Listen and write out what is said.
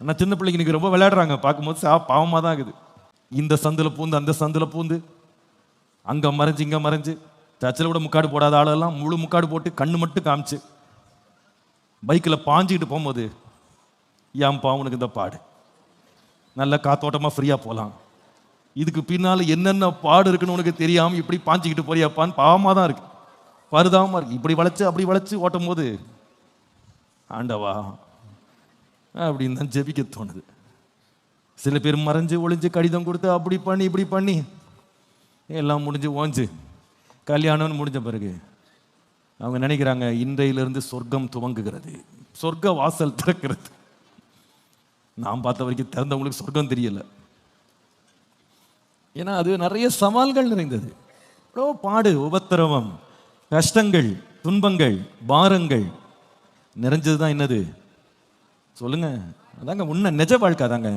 ஆனால் சின்ன பிள்ளைங்க இன்னைக்கு ரொம்ப விளையாடுறாங்க, பார்க்கும்போது பாவமாக தான் இருக்குது. இந்த சந்தில் பூந்து அந்த சந்தில் பூந்து அங்கே மறைஞ்சு இங்கே மறைஞ்சு, சர்ச்சில் கூட முக்காடு போடாத ஆளெல்லாம் முழு முக்காடு போட்டு கண்ணு மட்டும் காமிச்சு பைக்கில் பாஞ்சிக்கிட்டு போகும்போது, ஏன்பா உனக்கு இந்த பாடு, நல்ல காத்தோட்டமாக ஃப்ரீயாக போகலாம், இதுக்கு பின்னால் என்னென்ன பாடு இருக்குன்னு உனக்கு தெரியாமல் இப்படி பாஞ்சிக்கிட்டு போறியாப்பான்னு பாவமாக தான் இருக்கு, பரிதாபமாக இருக்கு. இப்படி வளைச்சு அப்படி வளைச்சு ஓட்டும் போது ஆண்டவா அப்படின்னு தான் ஜெபிக்க தோணுது. சில பேர் மறைஞ்சு ஒளிஞ்சு கடிதம் கொடுத்து அப்படி பண்ணி இப்படி பண்ணி எல்லாம் முடிஞ்சு ஓஞ்சு கல்யாணம்னு முடிஞ்ச பிறகு அவங்க நினைக்கிறாங்க இன்றையிலிருந்து சொர்க்கம் துவங்குகிறது, சொர்க்க வாசல் திறக்கிறது. நான் பார்த்த வரைக்கும் திறந்தவங்களுக்கு சொர்க்கம் தெரியல. ஏன்னா அது நிறைய சவால்கள் நிறைந்தது. எவ்வளோ பாடு, உபத்திரவம், கஷ்டங்கள், துன்பங்கள், பாரங்கள் நிறைஞ்சது தான் என்னது சொல்லுங்க. அதாங்க உண்மை, நிஜ வாழ்க்கை தாங்க.